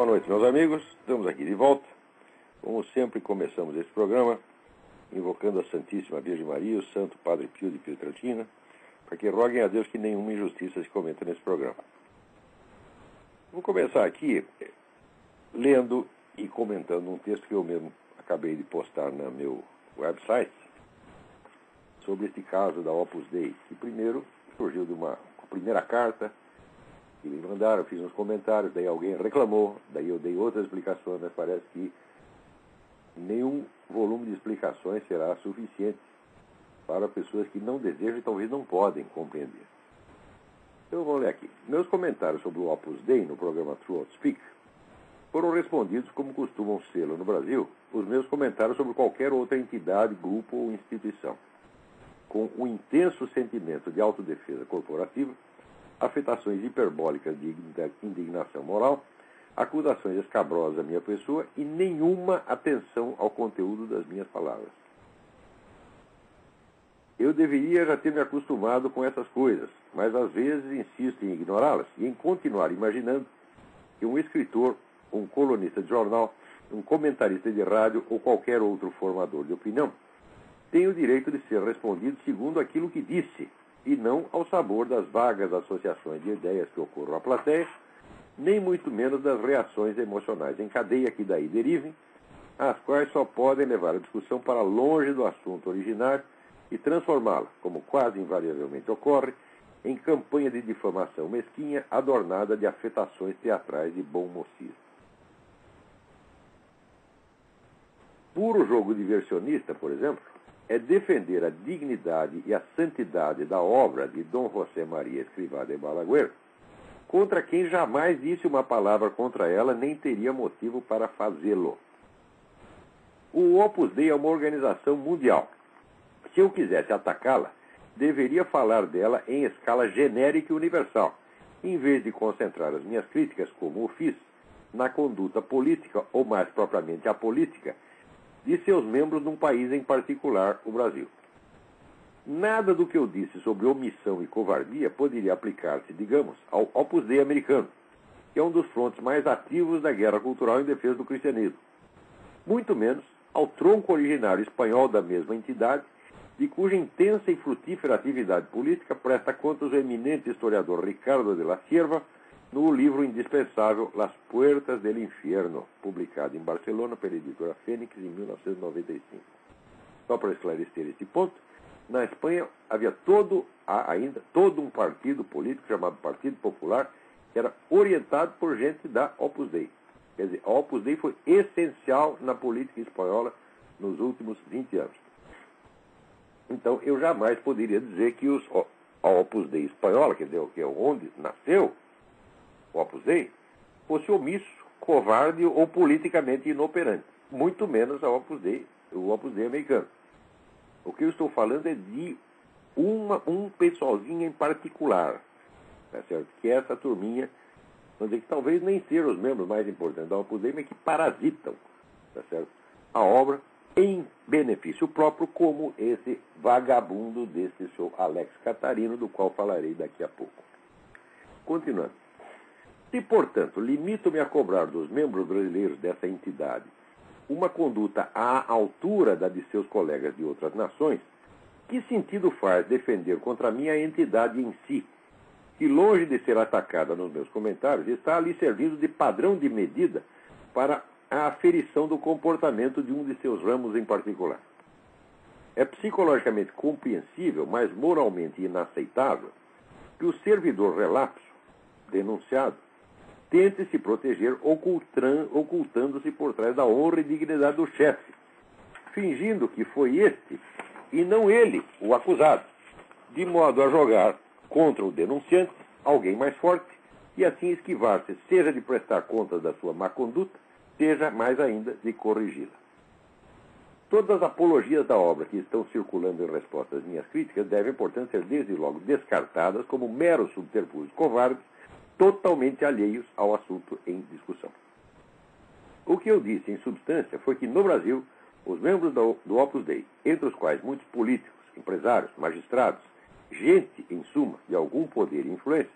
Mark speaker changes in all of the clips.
Speaker 1: noite, meus amigos. Estamos aqui de volta. Como sempre, começamos esse programa invocando a Santíssima Virgem Maria e o Santo Padre Pio de Pietrelcina, para que roguem a Deus que nenhuma injustiça se cometa nesse programa. Vou começar aqui lendo e comentando um texto que eu mesmo acabei de postar no meu website sobre este caso da Opus Dei, que primeiro surgiu de uma primeira carta que me mandaram, eu fiz uns comentários, daí alguém reclamou, daí eu dei outras explicações, mas parece que nenhum volume de explicações será suficiente para pessoas que não desejam e talvez não podem compreender. Então vamos ler aqui. Meus comentários sobre o Opus Dei no programa True Speak foram respondidos como costumam ser no Brasil os meus comentários sobre qualquer outra entidade, grupo ou instituição, com um intenso sentimento de autodefesa corporativa, afetações hiperbólicas de indignação moral, acusações escabrosas à minha pessoa e nenhuma atenção ao conteúdo das minhas palavras. Eu deveria já ter me acostumado com essas coisas, mas às vezes insisto em ignorá-las e em continuar imaginando que um escritor, um colunista de jornal, um comentarista de rádio ou qualquer outro formador de opinião tem o direito de ser respondido segundo aquilo que disse, e não ao sabor das vagas associações de ideias que ocorram à plateia, nem muito menos das reações emocionais em cadeia que daí derivem, as quais só podem levar a discussão para longe do assunto originário e transformá-la, como quase invariavelmente ocorre, em campanha de difamação mesquinha adornada de afetações teatrais de bom mocismo. Puro jogo diversionista, por exemplo, é defender a dignidade e a santidade da obra de Dom José Maria Escrivá de Balaguer, contra quem jamais disse uma palavra contra ela, nem teria motivo para fazê-lo. O Opus Dei é uma organização mundial. Se eu quisesse atacá-la, deveria falar dela em escala genérica e universal, em vez de concentrar as minhas críticas, como o fiz, na conduta política, ou mais propriamente apolítica, de seus membros num país em particular, o Brasil. Nada do que eu disse sobre omissão e covardia poderia aplicar-se, digamos, ao Opus Dei americano, que é um dos frontes mais ativos da guerra cultural em defesa do cristianismo. Muito menos ao tronco originário espanhol da mesma entidade, de cuja intensa e frutífera atividade política presta contas o eminente historiador Ricardo de la Cierva, no livro indispensável Las Puertas del Infierno, publicado em Barcelona pela editora Fênix em 1995. Só para esclarecer esse ponto, na Espanha há ainda todo um partido político chamado Partido Popular, que era orientado por gente da Opus Dei. Quer dizer, a Opus Dei foi essencial na política espanhola nos últimos 20 anos. Então, eu jamais poderia dizer que a Opus Dei espanhola, quer dizer, que é onde nasceu o Opus Dei, fosse omisso, covarde ou politicamente inoperante. Muito menos o Opus Dei americano. O que eu estou falando é de um pessoalzinho em particular, tá certo? Que é essa turminha, vamos dizer que talvez nem sejam os membros mais importantes da Opus Dei, mas que parasitam, tá certo? A obra em benefício próprio, como esse vagabundo desse seu Alex Catarino, do qual falarei daqui a pouco. Continuando. Se, portanto, limito-me a cobrar dos membros brasileiros dessa entidade uma conduta à altura da de seus colegas de outras nações, que sentido faz defender contra mim a entidade em si, que, longe de ser atacada nos meus comentários, está ali servindo de padrão de medida para a aferição do comportamento de um de seus ramos em particular? É psicologicamente compreensível, mas moralmente inaceitável, que o servidor relapso, denunciado, tente se proteger ocultando-se por trás da honra e dignidade do chefe, fingindo que foi este e não ele o acusado, de modo a jogar contra o denunciante alguém mais forte e assim esquivar-se, seja de prestar contas da sua má conduta, seja mais ainda de corrigi-la. Todas as apologias da obra que estão circulando em resposta às minhas críticas devem, portanto, ser desde logo descartadas como meros subterfúgios covardes, totalmente alheios ao assunto em discussão. O que eu disse, em substância, foi que, no Brasil, os membros do Opus Dei, entre os quais muitos políticos, empresários, magistrados, gente, em suma, de algum poder e influência,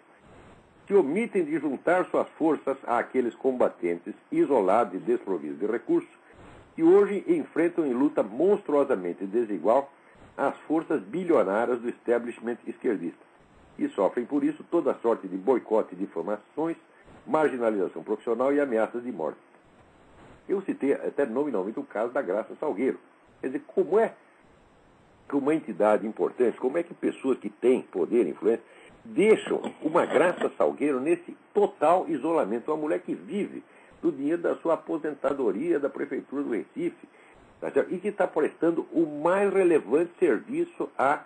Speaker 1: se omitem de juntar suas forças àqueles combatentes isolados e desprovidos de recursos que hoje enfrentam em luta monstruosamente desigual as forças bilionárias do establishment esquerdista e sofrem por isso toda sorte de boicote, difamações, marginalização profissional e ameaças de morte. Eu citei até nominalmente o caso da Graça Salgueiro. Quer dizer, como é que uma entidade importante, como é que pessoas que têm poder e influência deixam uma Graça Salgueiro nesse total isolamento? Uma mulher que vive do dinheiro da sua aposentadoria da Prefeitura do Recife, tá certo? E que está prestando o mais relevante serviço à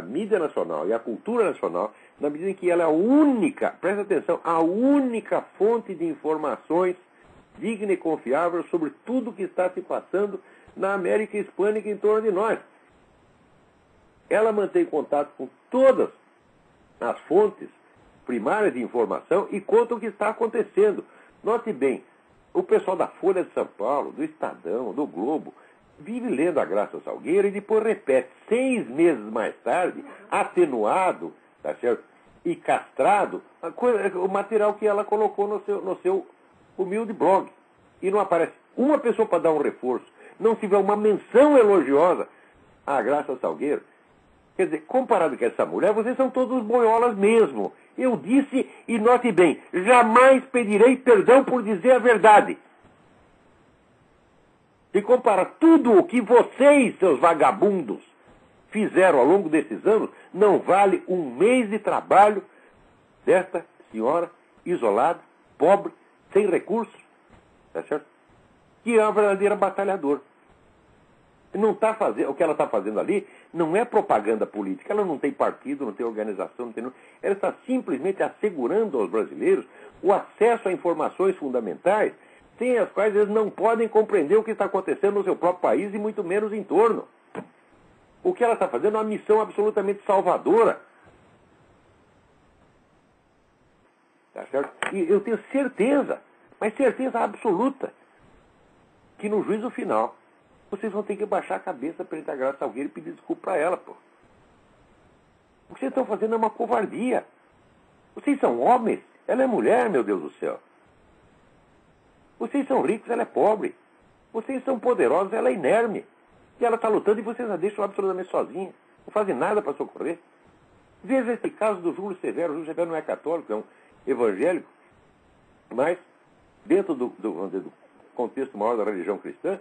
Speaker 1: mídia nacional e à cultura nacional, na medida em que ela é a única, presta atenção, a única fonte de informações digna e confiável sobre tudo o que está se passando na América Hispânica em torno de nós. Ela mantém contato com todas as fontes primárias de informação e conta o que está acontecendo. Note bem, o pessoal da Folha de São Paulo, do Estadão, do Globo, vive lendo a Graça Salgueiro e depois repete 6 meses mais tarde, atenuado, tá certo? E castrado, o material que ela colocou no seu humilde blog. E não aparece uma pessoa para dar um reforço. Não se vê uma menção elogiosa à Graça Salgueiro. Quer dizer, comparado com essa mulher, vocês são todos boiolas mesmo. Eu disse, e note bem, jamais pedirei perdão por dizer a verdade. E compara tudo o que vocês, seus vagabundos, fizeram ao longo desses anos, não vale um mês de trabalho desta senhora isolada, pobre, sem recursos, tá certo? Que é uma verdadeira batalhadora. Não tá fazendo, o que ela está fazendo ali não é propaganda política, ela não tem partido, não tem organização, não tem. Ela está simplesmente assegurando aos brasileiros o acesso a informações fundamentais, sem as quais eles não podem compreender o que está acontecendo no seu próprio país e muito menos em torno. O que ela está fazendo é uma missão absolutamente salvadora. Tá certo? E eu tenho certeza, mas certeza absoluta, que no juízo final vocês vão ter que baixar a cabeça perante a Graça Salgueiro e pedir desculpa para ela, pô. O que vocês estão fazendo é uma covardia. Vocês são homens, ela é mulher, meu Deus do céu. Vocês são ricos, ela é pobre. Vocês são poderosos, ela é inerme. E ela está lutando e vocês a deixam absolutamente sozinha. Não fazem nada para socorrer. Veja esse caso do Júlio Severo. O Júlio Severo não é católico, é um evangélico, mas dentro do contexto maior da religião cristã,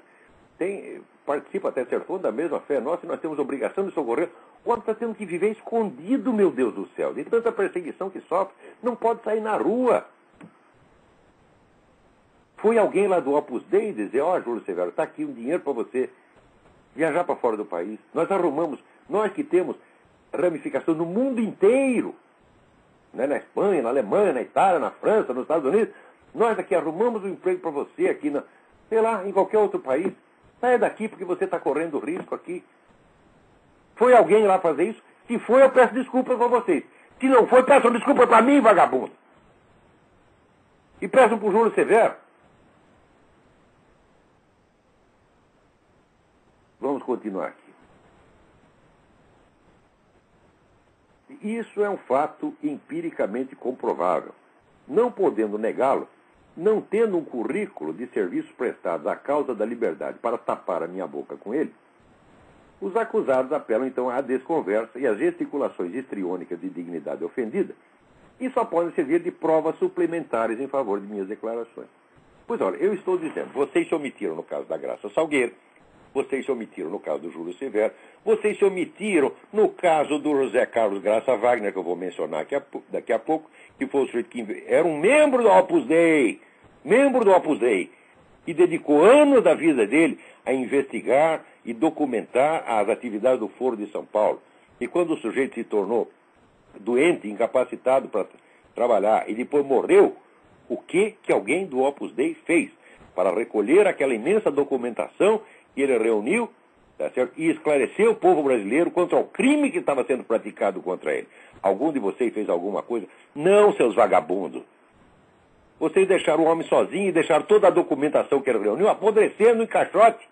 Speaker 1: participa até certo ponto da mesma fé nossa, e nós temos obrigação de socorrer. O homem está tendo que viver escondido, meu Deus do céu, de tanta perseguição que sofre, não pode sair na rua. Foi alguém lá do Opus Dei dizer, Júlio Severo, está aqui um dinheiro para você viajar para fora do país. Nós arrumamos, nós que temos ramificação no mundo inteiro, né, na Espanha, na Alemanha, na Itália, na França, nos Estados Unidos, nós aqui arrumamos um emprego para você aqui, sei lá, em qualquer outro país. Saia daqui porque você está correndo risco aqui. Foi alguém lá fazer isso? Se foi, eu peço desculpas para vocês. Se não foi, peçam desculpa para mim, vagabundo. E peçam para o Júlio Severo. Vamos continuar aqui. Isso é um fato empiricamente comprovável. Não podendo negá-lo, não tendo um currículo de serviços prestados à causa da liberdade para tapar a minha boca com ele, os acusados apelam então à desconversa e às gesticulações histriônicas de dignidade ofendida, e só podem servir de provas suplementares em favor de minhas declarações. Pois olha, eu estou dizendo, vocês se omitiram no caso da Graça Salgueiro, vocês se omitiram no caso do Júlio Severo, vocês se omitiram no caso do José Carlos Graça Wagner, que eu vou mencionar daqui a pouco, que foi o sujeito que era um membro do Opus Dei, e dedicou anos da vida dele a investigar e documentar as atividades do Foro de São Paulo. E quando o sujeito se tornou doente, incapacitado para trabalhar, e depois morreu, o que alguém do Opus Dei fez para recolher aquela imensa documentação que ele reuniu, tá certo? E esclareceu o povo brasileiro contra o crime que estava sendo praticado contra ele. Algum de vocês fez alguma coisa? Não, seus vagabundos. Vocês deixaram o homem sozinho e deixaram toda a documentação que ele reuniu apodrecendo em caixote.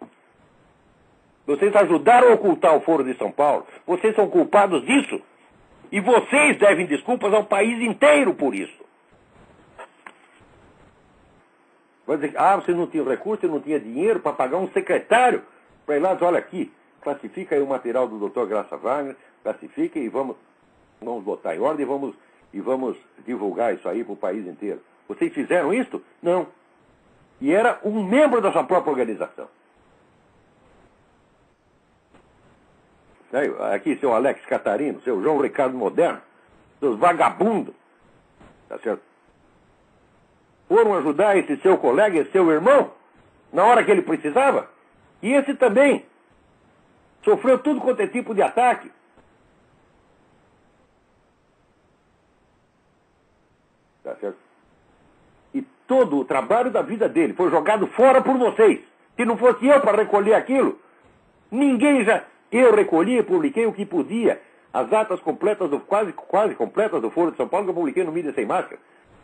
Speaker 1: Vocês ajudaram a ocultar o Foro de São Paulo. Vocês são culpados disso. E vocês devem desculpas ao país inteiro por isso. Vai dizer, você não tinha recurso, você não tinha dinheiro para pagar um secretário para ir lá dizer, olha aqui, classifica aí o material do Dr. Graça Wagner, classifica e vamos botar em ordem e vamos divulgar isso aí para o país inteiro. Vocês fizeram isso? Não. E era um membro da sua própria organização. Aqui, seu Alex Catarino, seu João Ricardo Moderno, seus vagabundos, tá certo? Foram ajudar esse seu colega, esse seu irmão, na hora que ele precisava. E esse também sofreu tudo quanto é tipo de ataque. Tá certo? E todo o trabalho da vida dele foi jogado fora por vocês. Se não fosse eu para recolher aquilo, ninguém já... Eu recolhi e publiquei o que podia. As atas completas, quase completas do Foro de São Paulo, que eu publiquei no Mídia Sem Máscara.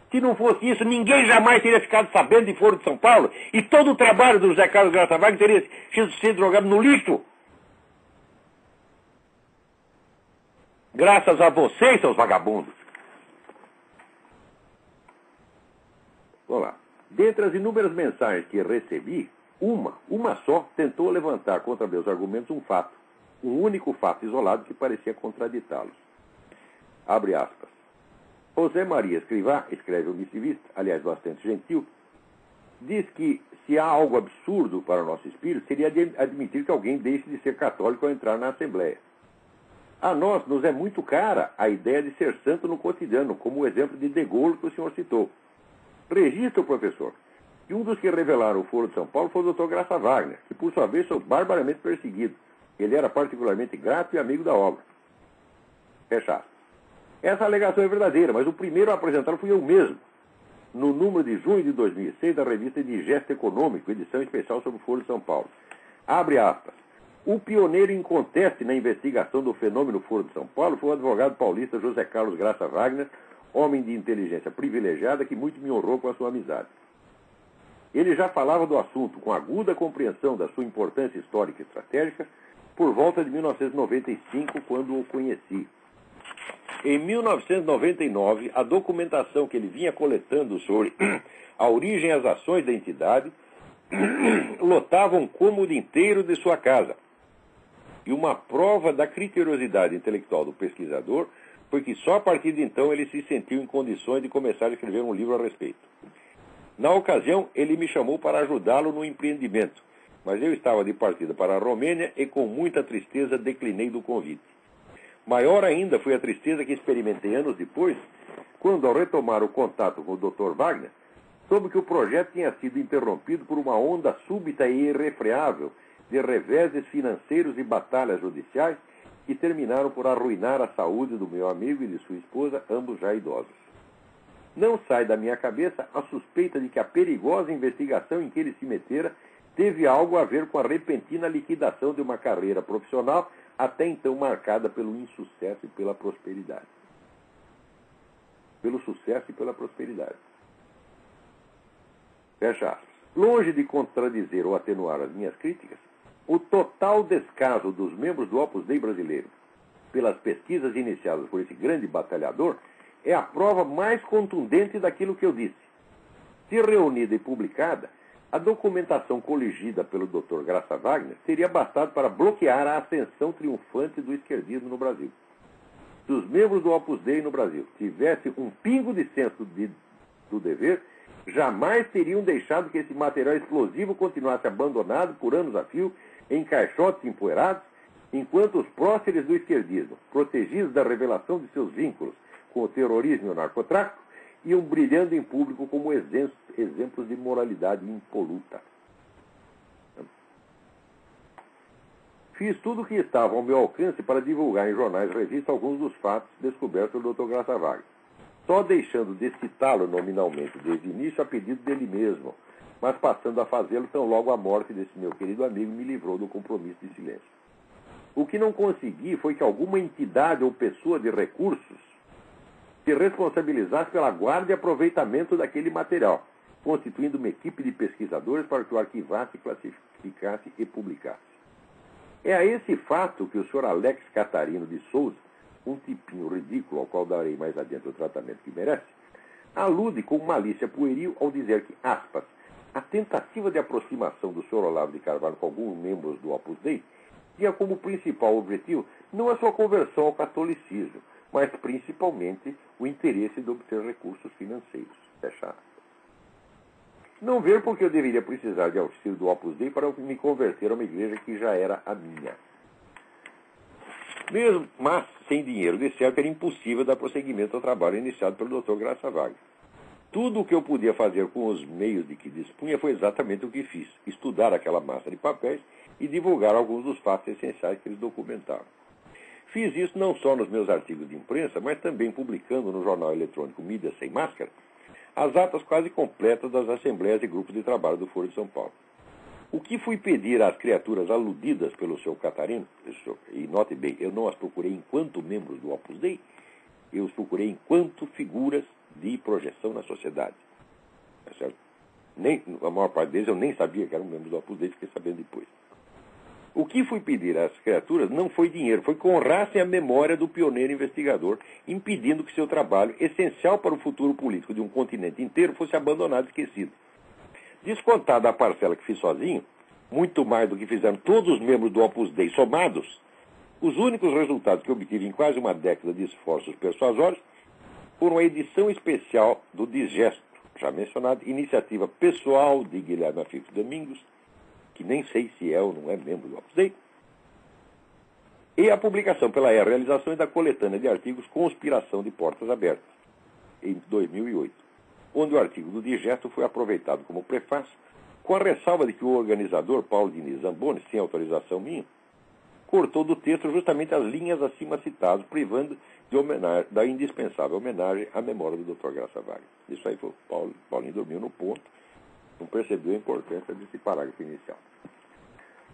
Speaker 1: Se não fosse isso, ninguém jamais teria ficado sabendo de Foro de São Paulo. E todo o trabalho do José Carlos Graça Wagner teria sido jogado no lixo. Graças a vocês, seus vagabundos. Vamos lá. Dentre as inúmeras mensagens que recebi, uma só tentou levantar contra meus argumentos um fato. Um único fato isolado que parecia contraditá-los. Abre aspas. José Maria Escrivá, escreve o missivista, aliás, bastante gentil, diz que se há algo absurdo para o nosso espírito, seria admitir que alguém deixe de ser católico ao entrar na Assembleia. A nós nos é muito cara a ideia de ser santo no cotidiano, como o exemplo de Gaulle que o senhor citou. Registra, professor, que um dos que revelaram o Foro de São Paulo foi o Dr. Graça Wagner, que por sua vez foi barbaramente perseguido. Ele era particularmente grato e amigo da obra. Fecha aspas. Essa alegação é verdadeira, mas o primeiro a apresentá-lo fui eu mesmo, no número de junho de 2006 da revista Digesto Econômico, edição especial sobre o Foro de São Paulo. Abre aspas. O pioneiro inconteste na investigação do fenômeno Foro de São Paulo foi o advogado paulista José Carlos Graça Wagner, homem de inteligência privilegiada que muito me honrou com a sua amizade. Ele já falava do assunto com aguda compreensão da sua importância histórica e estratégica por volta de 1995, quando o conheci. Em 1999, a documentação que ele vinha coletando sobre a origem e as ações da entidade lotava um cômodo inteiro de sua casa. E uma prova da criteriosidade intelectual do pesquisador foi que só a partir de então ele se sentiu em condições de começar a escrever um livro a respeito. Na ocasião, ele me chamou para ajudá-lo no empreendimento, mas eu estava de partida para a Romênia e com muita tristeza declinei do convite. Maior ainda foi a tristeza que experimentei anos depois, quando, ao retomar o contato com o Dr. Wagner, soube que o projeto tinha sido interrompido por uma onda súbita e irrefreável de reveses financeiros e batalhas judiciais que terminaram por arruinar a saúde do meu amigo e de sua esposa, ambos já idosos. Não sai da minha cabeça a suspeita de que a perigosa investigação em que ele se metera teve algo a ver com a repentina liquidação de uma carreira profissional até então marcada pelo insucesso e pela prosperidade. Pelo sucesso e pela prosperidade. Fecha aspas. Longe de contradizer ou atenuar as minhas críticas, o total descaso dos membros do Opus Dei brasileiro pelas pesquisas iniciadas por esse grande batalhador é a prova mais contundente daquilo que eu disse. Se reunida e publicada, a documentação coligida pelo Dr. Graça Wagner teria bastado para bloquear a ascensão triunfante do esquerdismo no Brasil. Se os membros do Opus Dei no Brasil tivessem um pingo de senso do dever, jamais teriam deixado que esse material explosivo continuasse abandonado por anos a fio em caixotes empoeirados, enquanto os próceres do esquerdismo, protegidos da revelação de seus vínculos com o terrorismo e o narcotráfico, iam brilhando em público como exemplos de moralidade impoluta. Fiz tudo o que estava ao meu alcance para divulgar em jornais e revistas alguns dos fatos descobertos pelo Dr. Graça Wagner, só deixando de citá-lo nominalmente desde o início a pedido dele mesmo, mas passando a fazê-lo tão logo a morte desse meu querido amigo me livrou do compromisso de silêncio. O que não consegui foi que alguma entidade ou pessoa de recursos se responsabilizasse pela guarda e aproveitamento daquele material, constituindo uma equipe de pesquisadores para que o arquivasse, classificasse e publicasse. É a esse fato que o Sr. Alex Catarino de Souza, um tipinho ridículo, ao qual darei mais adiante o tratamento que merece, alude com malícia pueril ao dizer que, aspas, a tentativa de aproximação do Sr. Olavo de Carvalho com alguns membros do Opus Dei tinha como principal objetivo não a sua conversão ao catolicismo, mas principalmente o interesse de obter recursos financeiros. Fecha aspas. Não ver porque eu deveria precisar de auxílio do Opus Dei para me converter a uma igreja que já era a minha. Mesmo, mas, sem dinheiro de certo, era impossível dar prosseguimento ao trabalho iniciado pelo Dr. Graça Wagner. Tudo o que eu podia fazer com os meios de que dispunha foi exatamente o que fiz: estudar aquela massa de papéis e divulgar alguns dos fatos essenciais que eles documentavam. Fiz isso não só nos meus artigos de imprensa, mas também publicando no jornal eletrônico Mídia Sem Máscara as atas quase completas das assembleias e grupos de trabalho do Foro de São Paulo. O que fui pedir às criaturas aludidas pelo seu Catarino, e note bem, eu não as procurei enquanto membros do Opus Dei, eu os procurei enquanto figuras de projeção na sociedade. É certo? A maior parte deles eu nem sabia que eram membros do Opus Dei, fiquei sabendo depois. O que fui pedir às criaturas não foi dinheiro, foi que honrassem a memória do pioneiro investigador, impedindo que seu trabalho, essencial para o futuro político de um continente inteiro, fosse abandonado e esquecido. Descontada a parcela que fiz sozinho, muito mais do que fizeram todos os membros do Opus Dei somados, os únicos resultados que obtive em quase uma década de esforços persuasórios foram a edição especial do Digesto, já mencionado, iniciativa pessoal de Guilherme Afif Domingos, que nem sei se é ou não é membro do Opus Dei, e a publicação pela realização da coletânea de artigos Conspiração de Portas Abertas, em 2008, onde o artigo do Digesto foi aproveitado como prefácio, com a ressalva de que o organizador, Paulo Diniz Zamboni, sem autorização minha, cortou do texto justamente as linhas acima citadas, privando da indispensável homenagem à memória do Dr. Graça Wagner. Isso aí foi Paulinho dormiu no ponto, não percebeu a importância desse parágrafo inicial.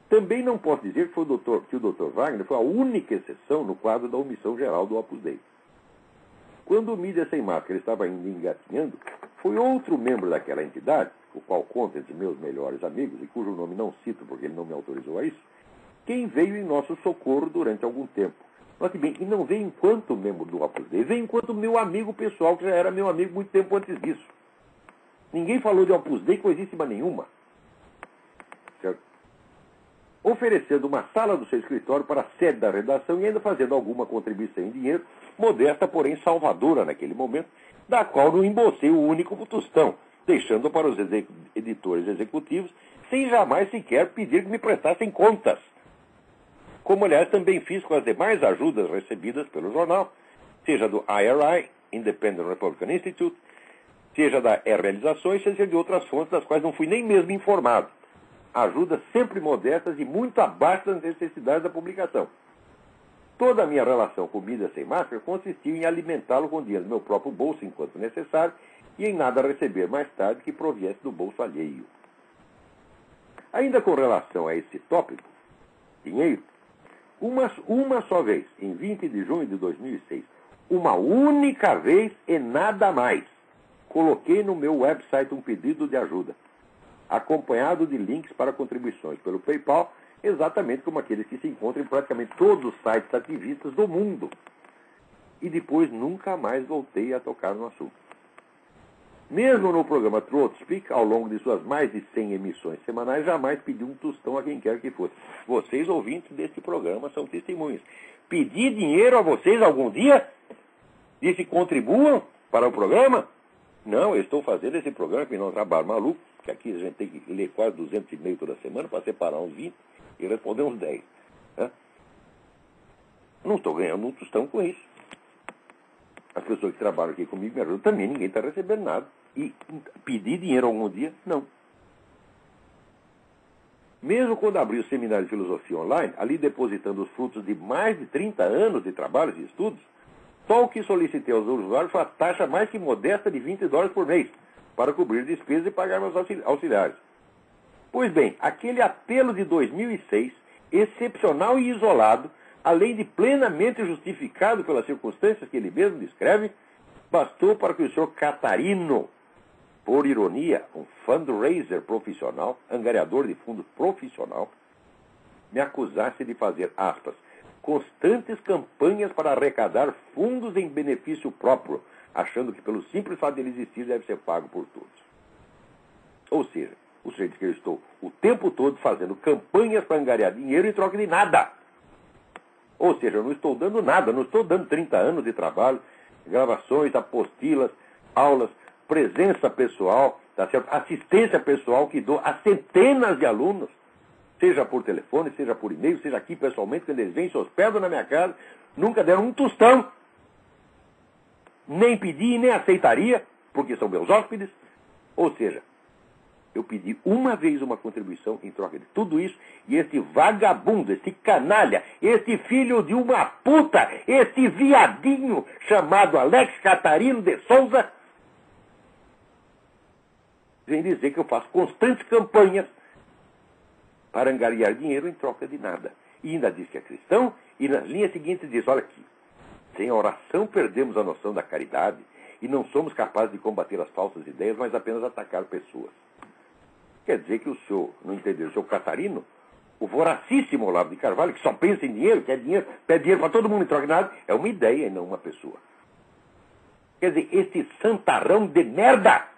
Speaker 1: Também não posso dizer que o Dr. Wagner foi a única exceção no quadro da omissão geral do Opus Dei. Quando o Mídia Sem Máscara estava ainda engatinhando, foi outro membro daquela entidade, o qual conta entre meus melhores amigos, e cujo nome não cito porque ele não me autorizou a isso, quem veio em nosso socorro durante algum tempo. Note bem, e não veio enquanto membro do Opus Dei, veio enquanto meu amigo pessoal, que já era meu amigo muito tempo antes disso. Ninguém falou de Opus Dei coisíssima nenhuma. Certo? Oferecendo uma sala do seu escritório para a sede da redação e ainda fazendo alguma contribuição em dinheiro, modesta, porém salvadora naquele momento, da qual não embolsei o único tostão, deixando para os editores executivos, sem jamais sequer pedir que me prestassem contas. Como, aliás, também fiz com as demais ajudas recebidas pelo jornal, seja do IRI, Independent Republican Institute, seja da Realizações, seja de outras fontes das quais não fui nem mesmo informado. Ajudas sempre modestas e muito abaixo das necessidades da publicação. Toda a minha relação com Mídia Sem Máscara consistiu em alimentá-lo com dinheiro do meu próprio bolso enquanto necessário e em nada receber mais tarde que proviesse do bolso alheio. Ainda com relação a esse tópico, dinheiro, uma só vez, em 20 de junho de 2006, uma única vez e nada mais, coloquei no meu website um pedido de ajuda, acompanhado de links para contribuições pelo PayPal, exatamente como aqueles que se encontram em praticamente todos os sites ativistas do mundo. E depois nunca mais voltei a tocar no assunto. Mesmo no programa Throat Speak, ao longo de suas mais de 100 emissões semanais, jamais pedi um tostão a quem quer que fosse. Vocês, ouvintes deste programa, são testemunhas. Pedi dinheiro a vocês algum dia? Disse contribuam para o programa? Não, eu estou fazendo esse programa que não é um trabalho maluco, que aqui a gente tem que ler quase 200 e-mails toda semana para separar uns 20 e responder uns 10. Né? Não estou ganhando um tostão com isso. As pessoas que trabalham aqui comigo me ajudam também, ninguém está recebendo nada. E pedir dinheiro algum dia? Não. Mesmo quando abri o seminário de filosofia online, ali depositando os frutos de mais de 30 anos de trabalhos e estudos, só o que solicitei aos usuários foi a taxa mais que modesta de $20 por mês, para cobrir despesas e pagar meus auxiliares. Pois bem, aquele apelo de 2006, excepcional e isolado, além de plenamente justificado pelas circunstâncias que ele mesmo descreve, bastou para que o senhor Catarino, por ironia, um fundraiser profissional, angariador de fundos profissional, me acusasse de fazer, aspas, constantes campanhas para arrecadar fundos em benefício próprio, achando que pelo simples fato de ele existir deve ser pago por todos. Ou seja, o sujeito diz que eu estou o tempo todo fazendo campanhas para angariar dinheiro em troca de nada. Ou seja, eu não estou dando nada, não estou dando 30 anos de trabalho, gravações, apostilas, aulas, presença pessoal, tá certo? Assistência pessoal que dou a centenas de alunos, seja por telefone, seja por e-mail, seja aqui pessoalmente, quando eles vêm, se hospedam na minha casa, nunca deram um tostão. Nem pedi, nem aceitaria, porque são meus hóspedes. Ou seja, eu pedi uma vez uma contribuição em troca de tudo isso, e esse vagabundo, esse canalha, esse filho de uma puta, esse viadinho chamado Alex Catarino de Souza, vem dizer que eu faço constantes campanhas para angariar dinheiro em troca de nada. E ainda diz que é cristão, e nas linhas seguintes diz, olha aqui, sem a oração perdemos a noção da caridade e não somos capazes de combater as falsas ideias, mas apenas atacar pessoas. Quer dizer que o senhor, não entendeu, o senhor Catarino, o voracíssimo Olavo de Carvalho, que só pensa em dinheiro, quer dinheiro, pede dinheiro para todo mundo em troca de nada, é uma ideia e não uma pessoa. Quer dizer, esse santarrão de merda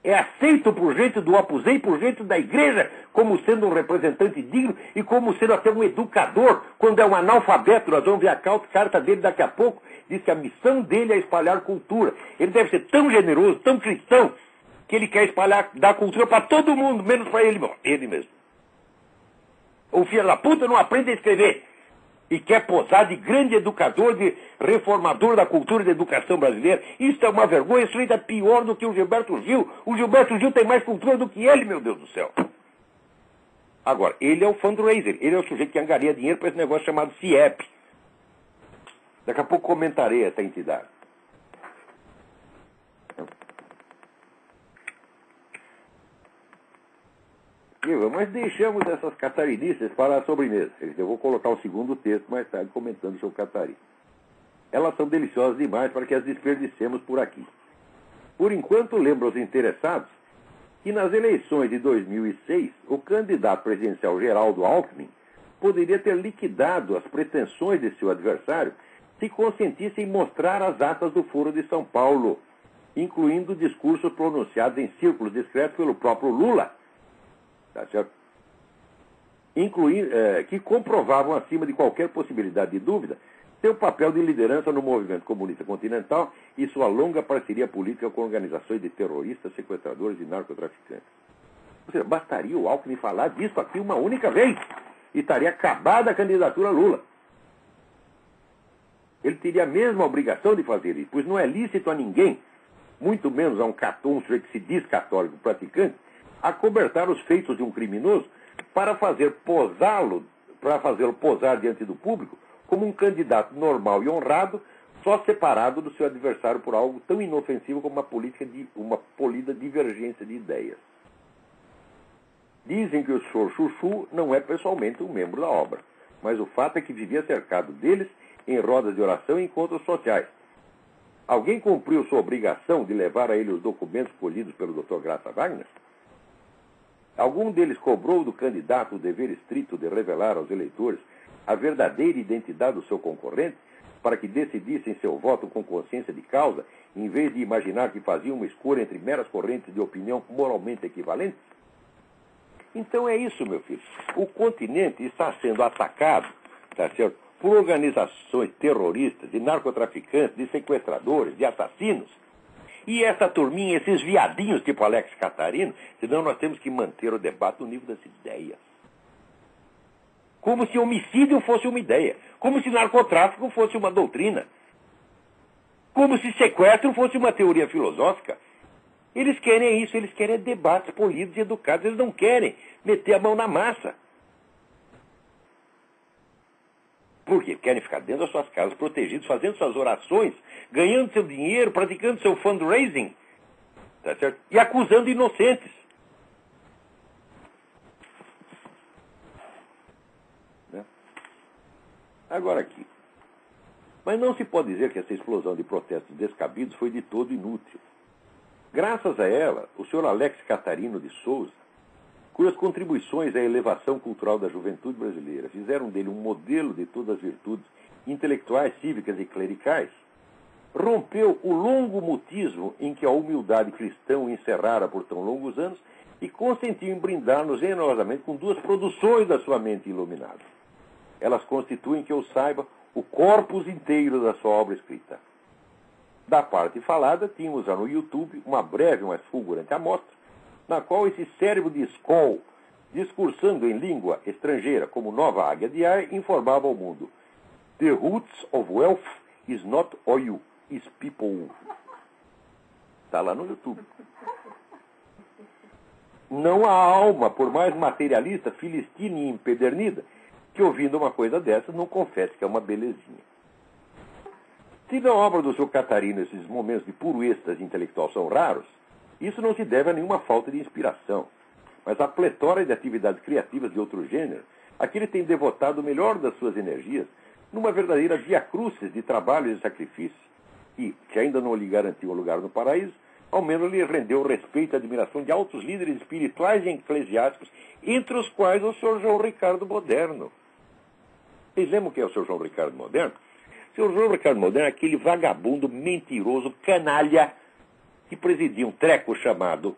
Speaker 1: é aceito por gente do Opus-Dei, por gente da igreja, como sendo um representante digno e como sendo até um educador, quando é um analfabeto. Nós vamos ver a carta dele daqui a pouco, diz que a missão dele é espalhar cultura. Ele deve ser tão generoso, tão cristão, que ele quer espalhar, dar cultura para todo mundo, menos para ele mesmo. O filho da puta não aprende a escrever e quer posar de grande educador, de reformador da cultura e da educação brasileira. Isso é uma vergonha, isso ainda é pior do que o Gilberto Gil. O Gilberto Gil tem mais cultura do que ele, meu Deus do céu. Agora, ele é o fundraiser, ele é o sujeito que angaria dinheiro para esse negócio chamado CIEP. Daqui a pouco comentarei essa entidade. Mas deixamos essas catarinices para a sobremesa. Eu vou colocar o segundo texto mais tarde comentando sobre Catarina. Elas são deliciosas demais para que as desperdicemos por aqui. Por enquanto, lembro aos interessados que nas eleições de 2006, o candidato presidencial Geraldo Alckmin poderia ter liquidado as pretensões de seu adversário se consentisse em mostrar as atas do Foro de São Paulo, incluindo discursos pronunciados em círculos discretos pelo próprio Lula, tá certo? Que comprovavam, acima de qualquer possibilidade de dúvida, seu papel de liderança no movimento comunista continental e sua longa parceria política com organizações de terroristas, sequestradores e narcotraficantes. Ou seja, bastaria o Alckmin falar disso aqui uma única vez e estaria acabada a candidatura Lula. Ele teria a mesma obrigação de fazer isso, pois não é lícito a ninguém, muito menos a um sujeito que se diz católico praticante, acobertar os feitos de um criminoso para fazê-lo posar diante do público como um candidato normal e honrado, só separado do seu adversário por algo tão inofensivo como uma polida divergência de ideias. Dizem que o senhor Chuchu não é pessoalmente um membro da obra, mas o fato é que vivia cercado deles em rodas de oração e encontros sociais. Alguém cumpriu sua obrigação de levar a ele os documentos colhidos pelo Dr. Graça Wagner? Algum deles cobrou do candidato o dever estrito de revelar aos eleitores a verdadeira identidade do seu concorrente, para que decidissem seu voto com consciência de causa, em vez de imaginar que faziam uma escolha entre meras correntes de opinião moralmente equivalentes? Então é isso, meu filho. O continente está sendo atacado, tá certo, por organizações terroristas, de narcotraficantes, de sequestradores, de assassinos. E essa turminha, esses viadinhos tipo Alex Catarino, senão nós temos que manter o debate no nível das ideias. Como se homicídio fosse uma ideia. Como se narcotráfico fosse uma doutrina. Como se sequestro fosse uma teoria filosófica. Eles querem isso, eles querem debates polidos e educados. Eles não querem meter a mão na massa. Por quê? Querem ficar dentro das suas casas, protegidos, fazendo suas orações, ganhando seu dinheiro, praticando seu fundraising, tá certo? E acusando inocentes. Né? Agora aqui. Mas não se pode dizer que essa explosão de protestos descabidos foi de todo inútil. Graças a ela, o senhor Alex Catarino de Souza cujas contribuições à elevação cultural da juventude brasileira fizeram dele um modelo de todas as virtudes intelectuais, cívicas e clericais, rompeu o longo mutismo em que a humildade cristã o encerrara por tão longos anos e consentiu em brindar-nos generosamente com duas produções da sua mente iluminada. Elas constituem, que eu saiba, o corpus inteiro da sua obra escrita. Da parte falada, tínhamos já no YouTube uma breve, mas fulgurante amostra, na qual esse cérebro de Skoll, discursando em língua estrangeira como nova águia de ar, informava ao mundo: "The roots of wealth is not oil, is people." Está lá no YouTube. Não há alma, por mais materialista, filistina e empedernida, que ouvindo uma coisa dessas não confesse que é uma belezinha. Se na obra do seu Catarino esses momentos de puro êxtase intelectual são raros, isso não se deve a nenhuma falta de inspiração, mas à pletora de atividades criativas de outro gênero, a que ele tem devotado o melhor das suas energias numa verdadeira via crucis de trabalho e de sacrifício, e, que ainda não lhe garantiu um lugar no paraíso, ao menos lhe rendeu o respeito e admiração de altos líderes espirituais e eclesiásticos, entre os quais o Sr. João Ricardo Moderno. Vocês lembram quem é o Sr. João Ricardo Moderno? O Sr. João Ricardo Moderno é aquele vagabundo, mentiroso, canalha, que presidia um treco chamado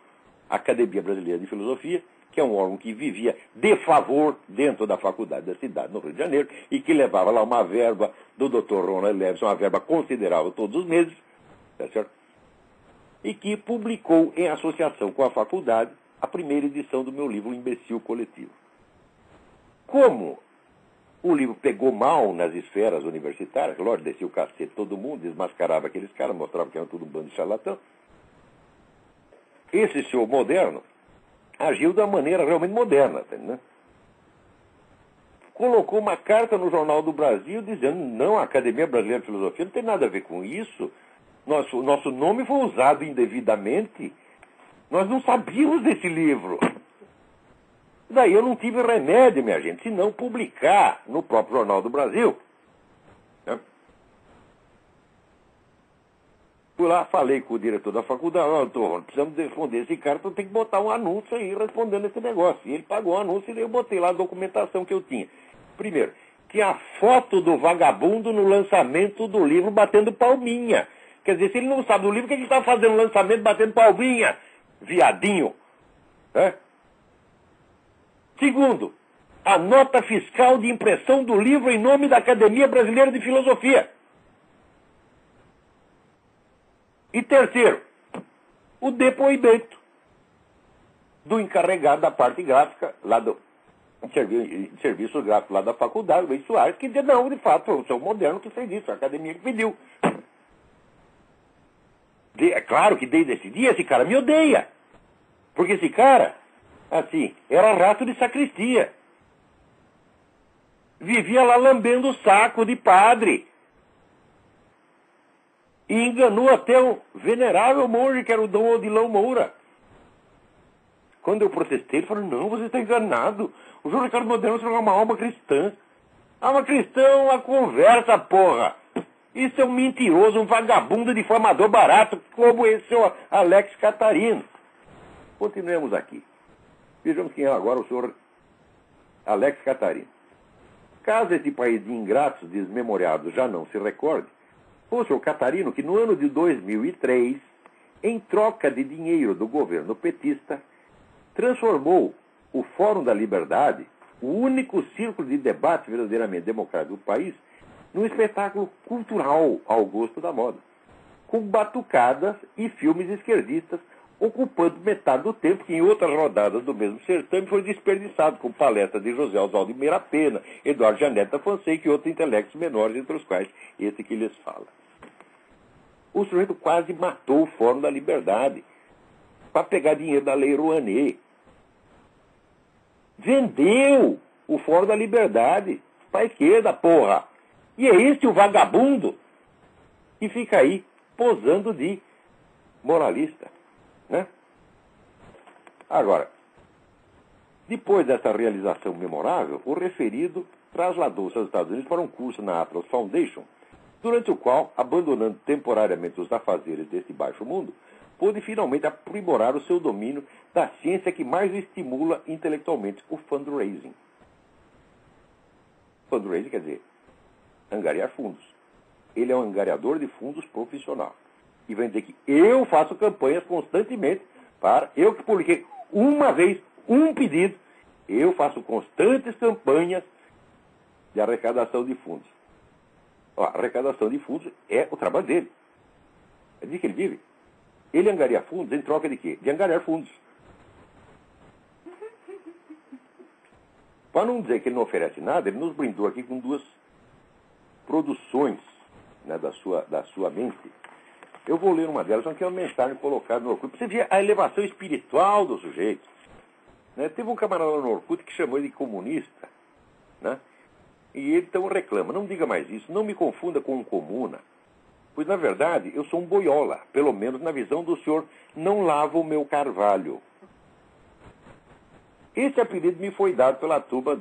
Speaker 1: Academia Brasileira de Filosofia, que é um órgão que vivia de favor dentro da faculdade da cidade, no Rio de Janeiro, e que levava lá uma verba do Dr. Ronald Levison, uma verba considerável todos os meses, tá certo? E que publicou, em associação com a faculdade, a primeira edição do meu livro, O Imbecil Coletivo. Como o livro pegou mal nas esferas universitárias, lógico, descia o cacete todo mundo, desmascarava aqueles caras, mostrava que eram tudo um bando de charlatão, esse senhor Moderno agiu da maneira realmente moderna, né? Colocou uma carta no Jornal do Brasil dizendo: não, a Academia Brasileira de Filosofia não tem nada a ver com isso, nosso nome foi usado indevidamente, nós não sabíamos desse livro. Daí eu não tive remédio, minha gente, senão publicar no próprio Jornal do Brasil. Né? Fui lá, falei com o diretor da faculdade: doutor, precisamos responder esse cara, então tem que botar um anúncio aí respondendo esse negócio. E ele pagou o anúncio e eu botei lá a documentação que eu tinha. Primeiro, que a foto do vagabundo no lançamento do livro batendo palminha. Quer dizer, se ele não sabe do livro, o que ele está fazendo no lançamento batendo palminha? Viadinho. Né? Segundo, a nota fiscal de impressão do livro em nome da Academia Brasileira de Filosofia. E terceiro, o depoimento do encarregado da parte gráfica, lá do serviço gráfico lá da faculdade, o Luiz Soares, que disse: não, de fato, foi o seu Moderno que fez isso, a academia que pediu. É claro que desde esse dia esse cara me odeia. Porque esse cara, assim, era rato de sacristia. Vivia lá lambendo o saco de padre. E enganou até o venerável monge, que era o Dom Odilão Moura. Quando eu protestei, ele falou: não, você está enganado. O João Ricardo Moderno é uma alma cristã. Alma cristã é uma conversa, porra. Isso é um mentiroso, um vagabundo difamador barato, como esse senhor Alex Catarino. Continuemos aqui. Vejamos quem é agora o senhor Alex Catarino. Caso esse país de ingratos desmemoriados já não se recorde, foi o senhor Catarino que no ano de 2003, em troca de dinheiro do governo petista, transformou o Fórum da Liberdade, o único círculo de debate verdadeiramente democrático do país, num espetáculo cultural ao gosto da moda, com batucadas e filmes esquerdistas, ocupando metade do tempo que em outras rodadas do mesmo certame foi desperdiçado com palestras de José Oswaldo de Meira Pena, Eduardo Janeta Fonseca e outros intelectos menores, entre os quais esse que lhes fala. O sujeito quase matou o Fórum da Liberdade para pegar dinheiro da Lei Rouanet. Vendeu o Fórum da Liberdade para a esquerda, porra. E é esse o vagabundo que fica aí posando de moralista. Né? Agora, depois dessa realização memorável, o referido trasladou-se aos Estados Unidos para um curso na Atlas Foundation, durante o qual, abandonando temporariamente os afazeres deste baixo mundo, pôde finalmente aprimorar o seu domínio da ciência que mais o estimula intelectualmente, o fundraising. Fundraising quer dizer angariar fundos. Ele é um angariador de fundos profissional. E vai dizer que eu faço campanhas constantemente para... Eu que publiquei uma vez um pedido, eu faço constantes campanhas de arrecadação de fundos. Ó, a arrecadação de fundos é o trabalho dele. É de que ele vive. Ele angaria fundos em troca de quê? De angariar fundos. Para não dizer que ele não oferece nada, ele nos brindou aqui com duas produções, né, da sua mente. Eu vou ler uma delas, só que é uma mensagem colocada no Orkut. Você vê a elevação espiritual do sujeito. Né? Teve um camarada no Orkut que chamou ele de comunista. Né? E ele então reclama, não diga mais isso, não me confunda com um comuna. Pois, na verdade, eu sou um boiola. Pelo menos na visão do senhor, não lavo o meu carvalho. Esse apelido me foi dado pela turma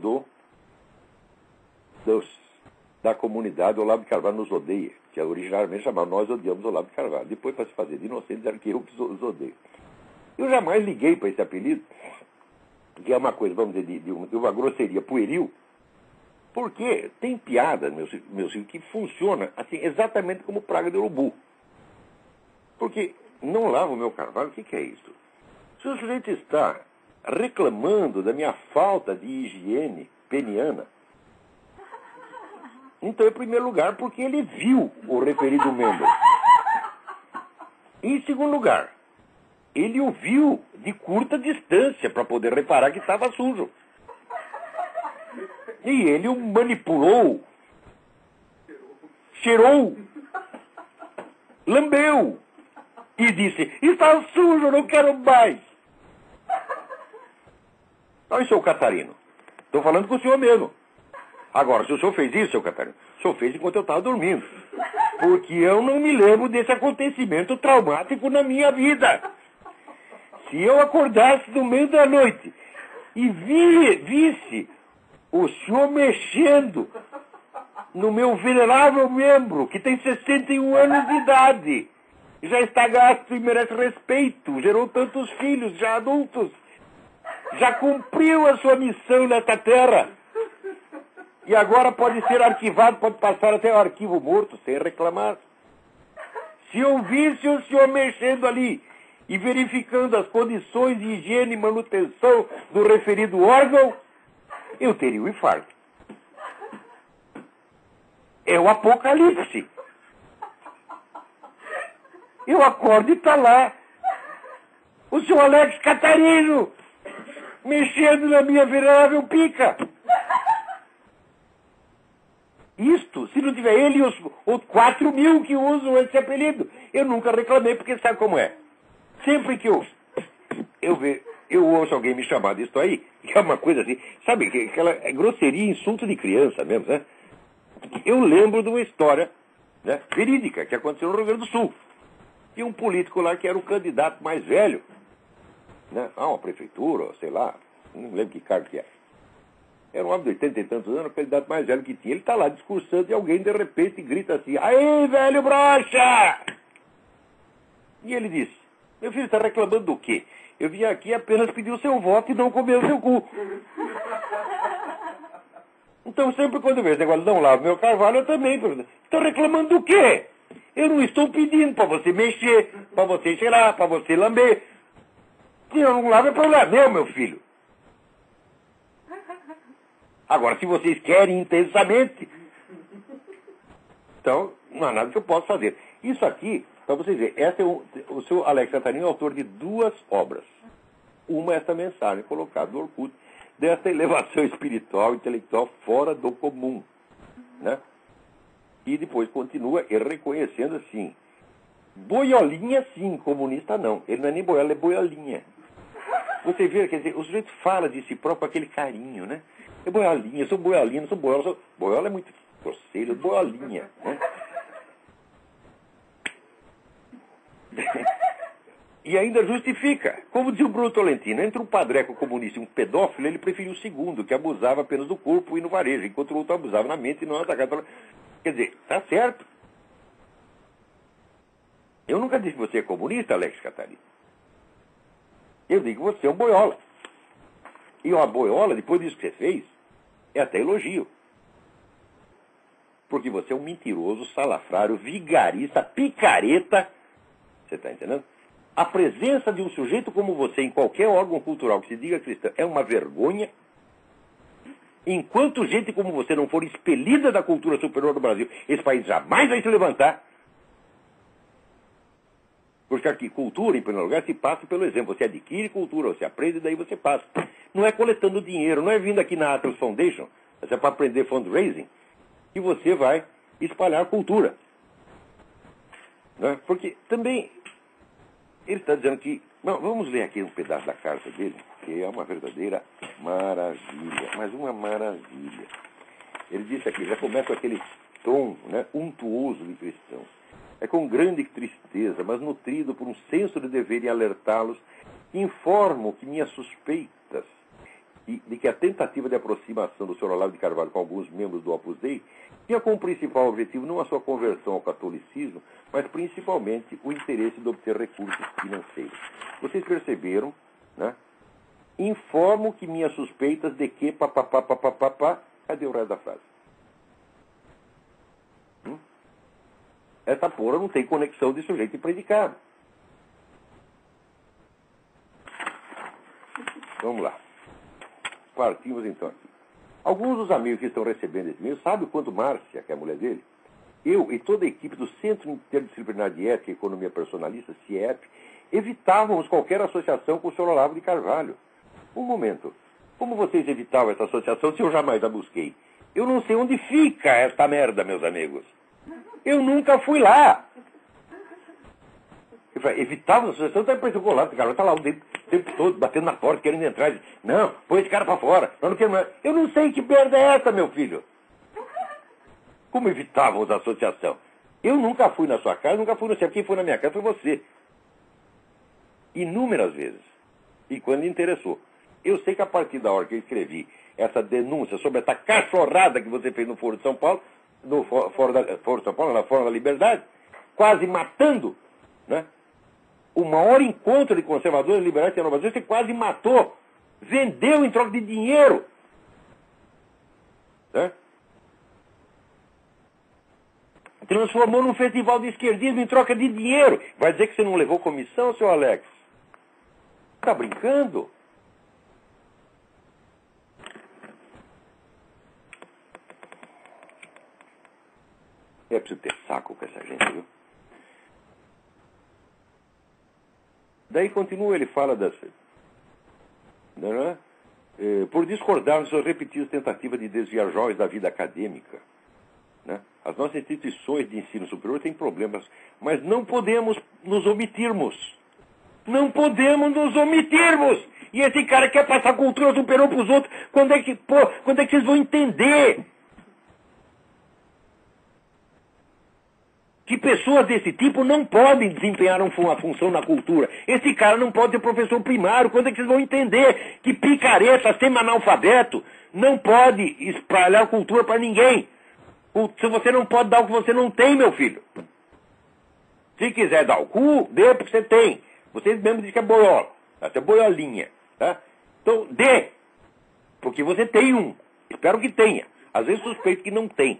Speaker 1: da comunidade Olavo de Carvalho nos odeia, que originalmente chamava Nós Odiamos Olavo de Carvalho. Depois, para se fazer de inocente, disseram que eu que os odeio. Eu jamais liguei para esse apelido, que é uma coisa, vamos dizer, de uma grosseria pueril, porque tem piada, meus filhos, que funciona assim, exatamente como praga de urubu. Porque não lavo o meu carvalho, o que é isso? Se o sujeito está reclamando da minha falta de higiene peniana, então, em primeiro lugar, porque ele viu o referido membro. Em segundo lugar, ele o viu de curta distância para poder reparar que estava sujo. E ele o manipulou, cheirou, lambeu e disse, está sujo, não quero mais. Olha, seu Catarino, estou falando com o senhor mesmo. Agora, se o senhor fez isso, seu Catarino, o senhor fez enquanto eu estava dormindo. Porque eu não me lembro desse acontecimento traumático na minha vida. Se eu acordasse no meio da noite e visse o senhor mexendo no meu venerável membro, que tem 61 anos de idade, já está gasto e merece respeito, gerou tantos filhos, já adultos, já cumpriu a sua missão nesta terra, e agora pode ser arquivado, pode passar até o arquivo morto, sem reclamar. Se eu visse o senhor mexendo ali e verificando as condições de higiene e manutenção do referido órgão, eu teria um infarto. É o apocalipse. Eu acordo e está lá o senhor Alex Catarino mexendo na minha venerável pica. Isto, se não tiver ele e os 4 mil que usam esse apelido, eu nunca reclamei, porque sabe como é? Sempre que eu ouço alguém me chamar disso aí, que é uma coisa assim, sabe, aquela grosseria, insulto de criança mesmo, né? Eu lembro de uma história, né, verídica, que aconteceu no Rio Grande do Sul. Tinha um político lá que era o candidato mais velho, né, a uma prefeitura, sei lá, não lembro que cargo que é. Era um homem de 80 e tantos anos, o candidato mais velho que tinha. Ele está lá discursando e alguém de repente grita assim, aí, velho broxa! E ele disse, meu filho, está reclamando do quê? Eu vim aqui apenas pedir o seu voto e não comer o seu cu. Então, sempre quando eu vejo esse negócio, não lavo meu carvalho, eu também pergunto, estou reclamando do quê? Eu não estou pedindo para você mexer, para você cheirar, para você lamber. Se eu não lavo, é problema meu filho. Agora, se vocês querem intensamente, então não há nada que eu possa fazer. Isso aqui, para vocês verem, o seu Alex Catarino é autor de 2 obras. Uma é essa mensagem colocada no Orkut, dessa elevação espiritual e intelectual fora do comum. Né? E depois continua reconhecendo assim, boiolinha sim, comunista não. Ele não é nem boiola, é boiolinha. Você vê, quer dizer, o sujeito fala de si próprio com aquele carinho, né? É boiolinha, sou boiolinha, sou boiola. Boiola é muito grosseiro, boiolinha. Né? E ainda justifica. Como dizia o Bruno Tolentino, entre um padreco comunista e um pedófilo, ele preferiu o segundo, que abusava apenas do corpo e no varejo, enquanto o outro abusava na mente e não atacava. Quer dizer, está certo. Eu nunca disse que você é comunista, Alex Catarina. Eu digo que você é um boiola. E uma boiola, depois disso que você fez, é até elogio. Porque você é um mentiroso, salafrário, vigarista, picareta. Você está entendendo? A presença de um sujeito como você em qualquer órgão cultural que se diga cristão é uma vergonha. Enquanto gente como você não for expelida da cultura superior do Brasil, esse país jamais vai se levantar. Porque aqui, cultura, em primeiro lugar, se passa pelo exemplo. Você adquire cultura, você aprende, daí você passa. Não é coletando dinheiro, não é vindo aqui na Atlas Foundation, você é para aprender fundraising, que você vai espalhar cultura. Né? Porque também, ele está dizendo que... Não, vamos ler aqui um pedaço da carta dele, que é uma verdadeira maravilha, mas uma maravilha. Ele disse aqui, já começa com aquele tom, né, untuoso de cristão. É com grande tristeza, mas nutrido por um senso de dever em alertá-los, informo que minhas suspeitas de que a tentativa de aproximação do Sr. Olavo de Carvalho com alguns membros do Opus Dei tinha como principal objetivo não a sua conversão ao catolicismo, mas principalmente o interesse de obter recursos financeiros. Vocês perceberam, né? Informo que minhas suspeitas de que papapá, cadê o resto da frase? Essa porra não tem conexão de sujeito e predicado. Vamos lá. Partimos então aqui. Alguns dos amigos que estão recebendo esse e-mail sabem o quanto Márcia, que é a mulher dele, eu e toda a equipe do Centro Interdisciplinar de Ética e Economia Personalista, CIEP, evitávamos qualquer associação com o Sr. Olavo de Carvalho. Um momento. Como vocês evitavam essa associação se eu jamais a busquei? Eu não sei onde fica esta merda, meus amigos. Eu nunca fui lá. Eu falei, evitava a associação, então depois o Olavo de Carvalho está lá o tempo todo, batendo na porta, querendo entrar. Diz, não, põe esse cara para fora. Não quero mais. Eu não sei que merda é essa, meu filho. Como evitávamos a associação? Eu nunca fui na sua casa, nunca fui no seu. Quem foi na minha casa foi você. Inúmeras vezes. E quando lhe interessou. Eu sei que a partir da hora que eu escrevi essa denúncia sobre essa cachorrada que você fez no Foro de São Paulo, no Foro de São Paulo, na Fórum da Liberdade, quase matando, né? O maior encontro de conservadores, liberais e inovadores, você quase matou. Vendeu em troca de dinheiro. Né? Transformou num festival de esquerdismo em troca de dinheiro. Vai dizer que você não levou comissão, seu Alex? Tá brincando? É preciso ter saco com essa gente, viu? Daí continua, ele fala das... Né? Por discordar de suas repetidas tentativas de desviar jovens da vida acadêmica. Né? As nossas instituições de ensino superior têm problemas, mas não podemos nos omitirmos. Não podemos nos omitirmos! E esse cara quer passar cultura superior para os outros. Quando é que vocês vão entender? Que pessoas desse tipo não podem desempenhar uma função na cultura. Esse cara não pode ser professor primário. Quando é que vocês vão entender que picareta, semi-analfabeto, não pode espalhar cultura para ninguém? Se você não pode dar o que você não tem, meu filho. Se quiser dar o cu, dê porque você tem. Vocês mesmos dizem que é boiola. Essa é boiolinha. Tá? Então, dê. Porque você tem um. Espero que tenha. Às vezes suspeito que não tem.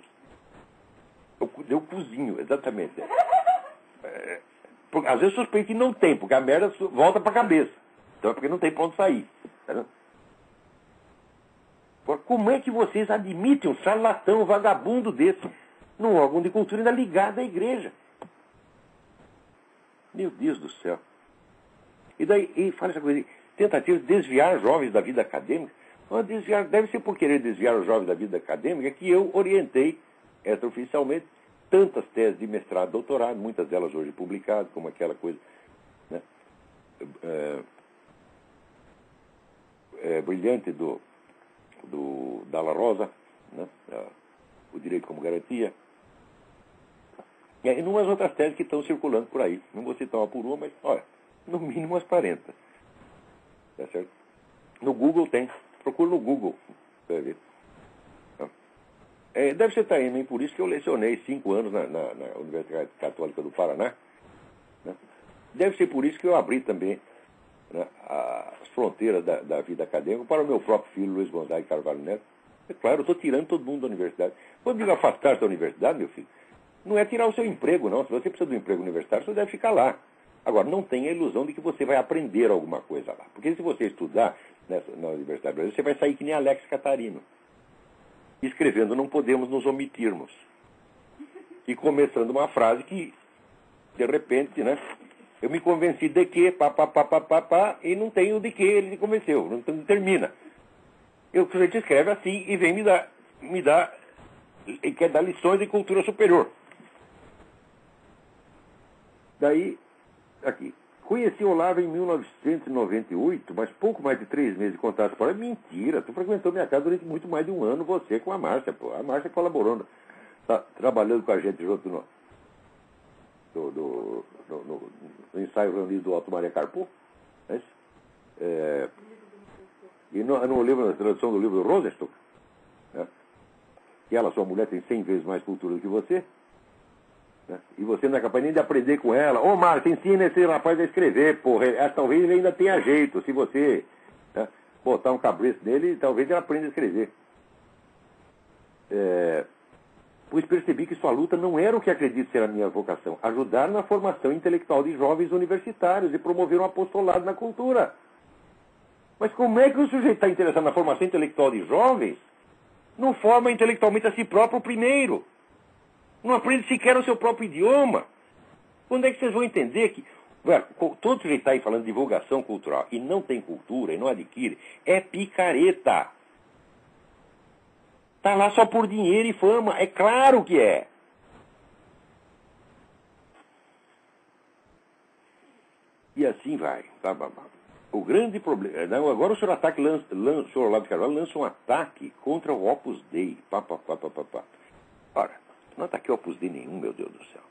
Speaker 1: Eu cozinho, exatamente. Às vezes suspeito que não tem, porque a merda volta para a cabeça. Então é porque não tem para onde sair. Tá? Como é que vocês admitem um charlatão, um vagabundo desse, num órgão de cultura ainda ligado à igreja? Meu Deus do céu. E daí, fala essa coisa, tentativa de desviar jovens da vida acadêmica. Deve ser por querer desviar os jovens da vida acadêmica que eu orientei extraoficialmente tantas teses de mestrado, doutorado, muitas delas hoje publicadas, como aquela coisa, né, brilhante do Dalla Rosa, né, o direito como garantia, e umas outras teses que estão circulando por aí. Não vou citar uma por uma, mas, olha, no mínimo umas 40. Tá certo? No Google tem. Procura no Google. Vai ver. Deve ser também por isso que eu lecionei 5 anos na Universidade Católica do Paraná. Deve ser por isso que eu abri também, né, as fronteiras da vida acadêmica para o meu próprio filho, Luiz Gonzaga Carvalho Neto. É claro, eu estou tirando todo mundo da universidade. Quando digo afastar da universidade, meu filho, não é tirar o seu emprego, não. Se você precisa de um emprego universitário, você deve ficar lá. Agora, não tenha a ilusão de que você vai aprender alguma coisa lá. Porque se você estudar na Universidade Brasileira, você vai sair que nem Alex Catarino. Escrevendo, não podemos nos omitirmos. E começando uma frase que, de repente, né, eu me convenci de que, e não tenho de que ele me convenceu, não termina. O sujeito escreve assim e vem e quer dar lições de cultura superior. Daí, aqui, conheci Olavo em 1998, mas pouco mais de 3 meses de contato para mentira. Tu frequentou minha casa durante muito mais de um ano, você com a Márcia, pô. A Márcia colaborando, tá trabalhando com a gente junto no ensaio reunido do Alto Maria Carpo. Né? E no livro, na tradução do livro do Rosenstock, né? Que ela, sua mulher, tem 100 vezes mais cultura do que você. Né? E você não é capaz nem de aprender com ela. Ô, Márcia, ensina esse rapaz a escrever, porra. Talvez ele ainda tenha jeito. Se você, né, botar um cabresto nele, talvez ele aprenda a escrever. Pois percebi que sua luta não era o que acredito ser a minha vocação. Ajudar na formação intelectual de jovens universitários e promover um apostolado na cultura. Mas como é que o sujeito está interessado na formação intelectual de jovens? Não forma intelectualmente a si próprio primeiro. Não aprende sequer o seu próprio idioma. Quando é que vocês vão entender que... todo sujeito está aí falando de divulgação cultural e não tem cultura e não adquire, é picareta. Está lá só por dinheiro e fama. É claro que é. E assim vai. O grande problema... Agora o senhor o senhor Olavo de Carvalho lança um ataque contra o Opus Dei. Ora, não ataquei o Opus Dei nenhum, meu Deus do céu.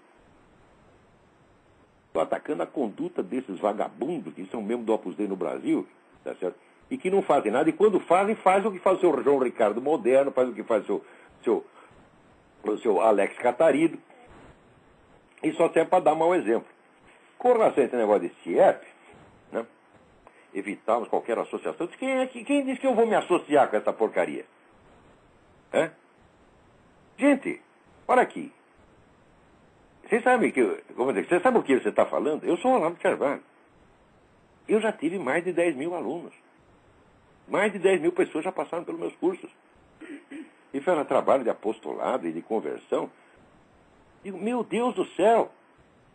Speaker 1: Estou atacando a conduta desses vagabundos que são membros do Opus Dei no Brasil, tá certo? E que não fazem nada. E quando fazem, faz o que faz o seu João Ricardo Moderno, faz o que faz o seu Alex Catarino. E só serve para dar mau exemplo. Com relação a esse negócio de CIEP, né? Evitarmos qualquer associação. Quem disse que eu vou me associar com essa porcaria? Gente, olha aqui. Vocês sabem você sabe o que você está falando? Eu sou o Olavo de Carvalho. Eu já tive mais de 10 mil alunos. Mais de 10 mil pessoas já passaram pelos meus cursos. E fizeram trabalho de apostolado e de conversão. Digo, meu Deus do céu,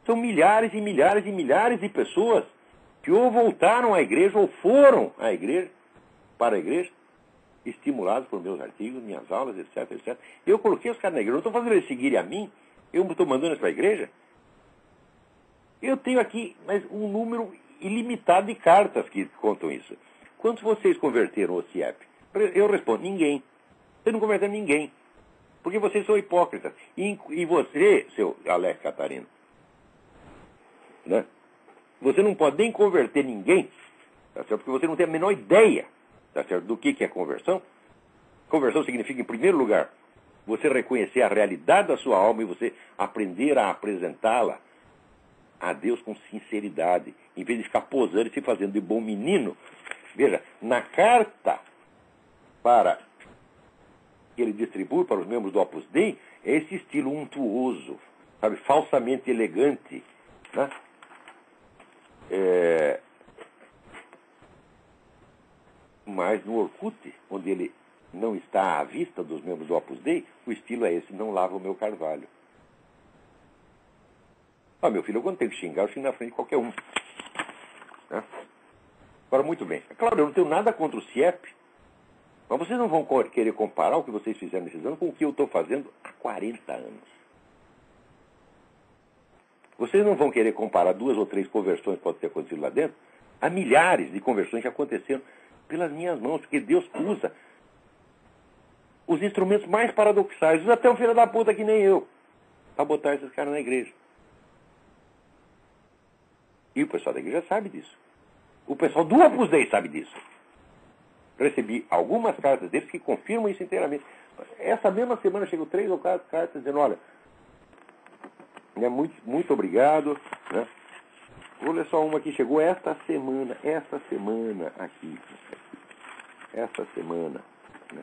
Speaker 1: são milhares e milhares e milhares de pessoas que ou voltaram à igreja ou foram para a igreja, estimulados por meus artigos, minhas aulas, etc, etc. Eu coloquei os caras na igreja, não estou fazendo eles seguirem a mim, eu estou mandando eles para a igreja. Eu tenho aqui um número ilimitado de cartas que contam isso. Quantos vocês converteram o CIEP? Eu respondo, ninguém. Vocês não converteram ninguém. Porque vocês são hipócritas. E você, seu Alex Catarino, né? Você não pode nem converter ninguém, tá certo? Porque você não tem a menor ideia, tá certo, do que é conversão. Conversão significa, em primeiro lugar, você reconhecer a realidade da sua alma e você aprender a apresentá-la a Deus com sinceridade, em vez de ficar posando e se fazendo de bom menino. Veja, na carta que ele distribui para os membros do Opus Dei, é esse estilo untuoso, sabe, falsamente elegante, né? Mas no Orkut, onde ele não está à vista dos membros do Opus Dei, o estilo é esse, não lava o meu carvalho. Meu filho, quando tenho que xingar, eu xingo na frente de qualquer um. Né? Agora, muito bem. É claro, eu não tenho nada contra o CIEP, mas vocês não vão querer comparar o que vocês fizeram nesses anos com o que eu estou fazendo há 40 anos. Vocês não vão querer comparar 2 ou 3 conversões que podem ter acontecido lá dentro a milhares de conversões que aconteceram pelas minhas mãos, porque Deus usa os instrumentos mais paradoxais, usa até um filho da puta que nem eu, para botar esses caras na igreja. E o pessoal da igreja sabe disso. O pessoal do Opus Dei sabe disso. Recebi algumas cartas deles que confirmam isso inteiramente. Essa mesma semana chegou 3 ou 4 cartas dizendo, olha, muito, muito obrigado, né? Vou ler só uma que chegou esta semana aqui. Esta semana. Né?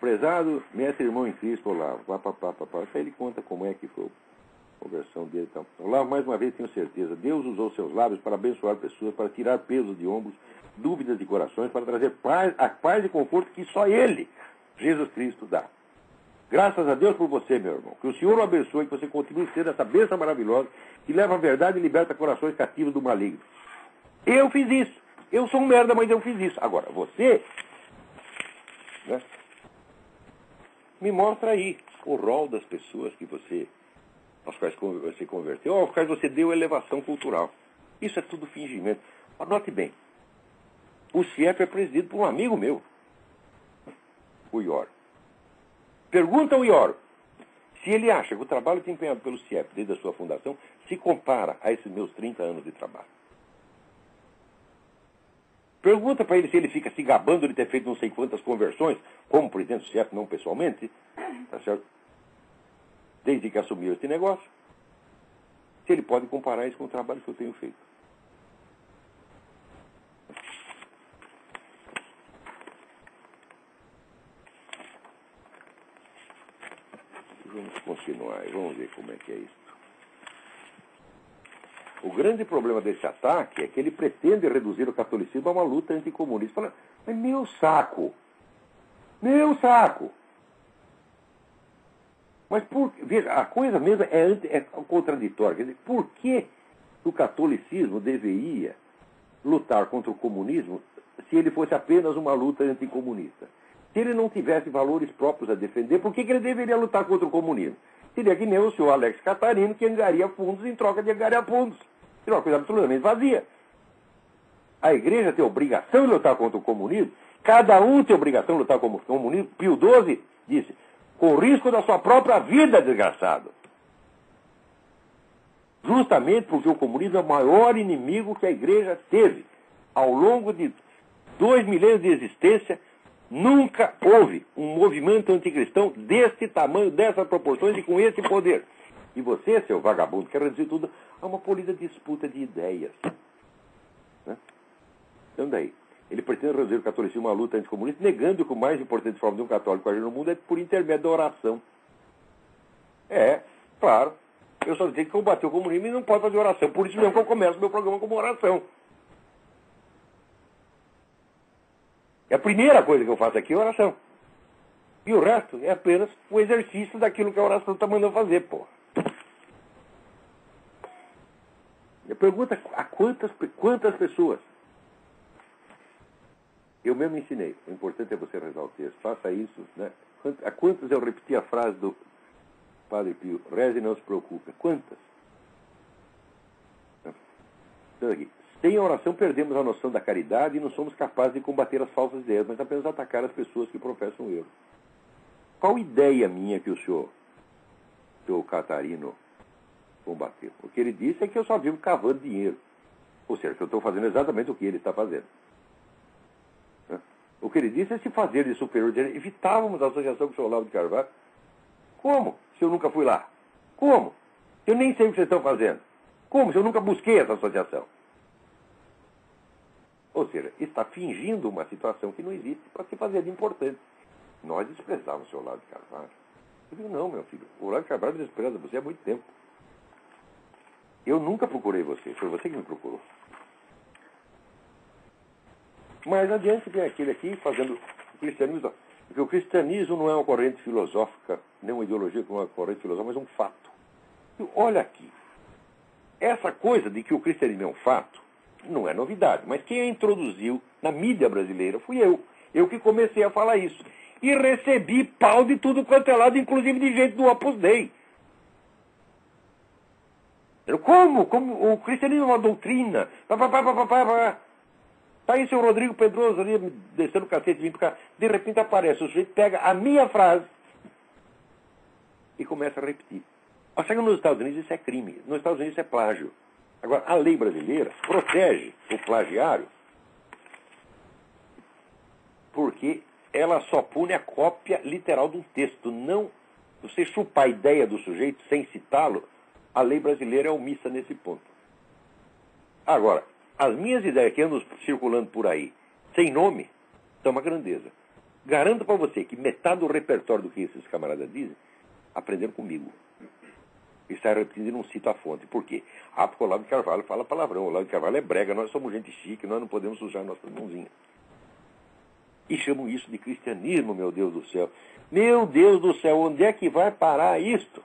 Speaker 1: Prezado mestre irmão em Cristo, Olavo. Aí ele conta como é que foi a conversão dele. Então, Olavo, mais uma vez tenho certeza, Deus usou seus lábios para abençoar pessoas, para tirar pesos de ombros, dúvidas de corações, para trazer a paz e conforto que só Ele, Jesus Cristo, dá. Graças a Deus por você, meu irmão. Que o Senhor o abençoe, que você continue sendo essa bênção maravilhosa que leva a verdade e liberta corações cativos do maligno. Eu fiz isso. Eu sou um merda, mas eu fiz isso. Agora, você, né, me mostra aí o rol das pessoas que você, às quais você converteu, ou às quais você deu elevação cultural. Isso é tudo fingimento. Anote bem. O CIEP é presidido por um amigo meu, o Ior. Pergunta ao Ior se ele acha que o trabalho desempenhado pelo CIEP desde a sua fundação se compara a esses meus 30 anos de trabalho. Pergunta para ele se ele fica se gabando de ter feito não sei quantas conversões, como presidente do CIEP, não pessoalmente, tá certo? Desde que assumiu esse negócio, se ele pode comparar isso com o trabalho que eu tenho feito. Vamos continuar e vamos ver como é que é isso. O grande problema desse ataque é que ele pretende reduzir o catolicismo a uma luta anticomunista. Fala, mas meu saco! Meu saco! Mas veja, a coisa mesmo é contraditória. Quer dizer, por que o catolicismo deveria lutar contra o comunismo se ele fosse apenas uma luta anticomunista? Se ele não tivesse valores próprios a defender, por que ele deveria lutar contra o comunismo? Seria que nem o senhor Alex Catarino, que angariaria fundos em troca de angariar fundos. Seria uma coisa absolutamente vazia. A igreja tem obrigação de lutar contra o comunismo. Cada um tem obrigação de lutar contra o comunismo. Pio XII disse, com risco da sua própria vida, desgraçado. Justamente porque o comunismo é o maior inimigo que a igreja teve. Ao longo de 2 milênios de existência, nunca houve um movimento anticristão deste tamanho, dessas proporções e com esse poder. E você, seu vagabundo, quer reduzir tudo a uma polida disputa de ideias. Né? Então daí, ele pretende reduzir o catolicismo a uma luta anticomunista, negando que o mais importante forma de um católico agir no mundo é por intermédio da oração. Claro. Eu só disse que combater o comunismo e não pode fazer oração. Por isso mesmo que eu começo meu programa como oração. E a primeira coisa que eu faço aqui é oração. E o resto é apenas o exercício daquilo que a oração está mandando fazer, pô. Eu pergunto a quantas pessoas. Eu mesmo ensinei. O importante é você rezar o texto. Faça isso, né? A quantas eu repeti a frase do Padre Pio? Reze e não se preocupe. Quantas? Então aqui. Sem a oração perdemos a noção da caridade e não somos capazes de combater as falsas ideias, mas apenas atacar as pessoas que professam o erro. Qual ideia minha que o senhor Catarino, combateu? O que ele disse é que eu só vivo cavando dinheiro. Ou seja, que eu estou fazendo exatamente o que ele está fazendo. O que ele disse é se fazer de superior direito. Evitávamos a associação com o senhor Olavo de Carvalho. Como? Se eu nunca fui lá. Como? Se eu nem sei o que vocês estão fazendo. Como? Se eu nunca busquei essa associação. Ou seja, está fingindo uma situação que não existe para se fazer de importante. Nós desprezávamos o senhor Olavo de Carvalho. Eu digo, não, meu filho, o Olavo de Carvalho despreza você há muito tempo. Eu nunca procurei você, foi você que me procurou. Mais adiante vem aquele aqui fazendo o cristianismo. Porque o cristianismo não é uma corrente filosófica, nem uma ideologia como uma corrente filosófica, mas um fato. E olha aqui, essa coisa de que o cristianismo é um fato, não é novidade, mas quem a introduziu na mídia brasileira fui eu. Eu que comecei a falar isso. E recebi pau de tudo quanto é lado, inclusive de gente do Opus Dei. Como? O cristianismo é uma doutrina. Está aí o seu Rodrigo Pedroso ali, descendo o cacete, vindo pra cá. De repente aparece, o sujeito pega a minha frase e começa a repetir. Só que nos Estados Unidos isso é crime. Nos Estados Unidos isso é plágio. Agora, a lei brasileira protege o plagiário porque ela só pune a cópia literal de um texto, não você chupar a ideia do sujeito sem citá-lo, a lei brasileira é omissa nesse ponto. Agora, as minhas ideias que andam circulando por aí, sem nome, são uma grandeza. Garanto para você que metade do repertório do que esses camaradas dizem, aprenderam comigo. E sai repetindo e não cito a fonte. Por quê? Porque o Olavo de Carvalho fala palavrão. O Olavo de Carvalho é brega. Nós somos gente chique. Nós não podemos sujar nossas mãozinhas. E chamam isso de cristianismo, meu Deus do céu. Meu Deus do céu, onde é que vai parar isto?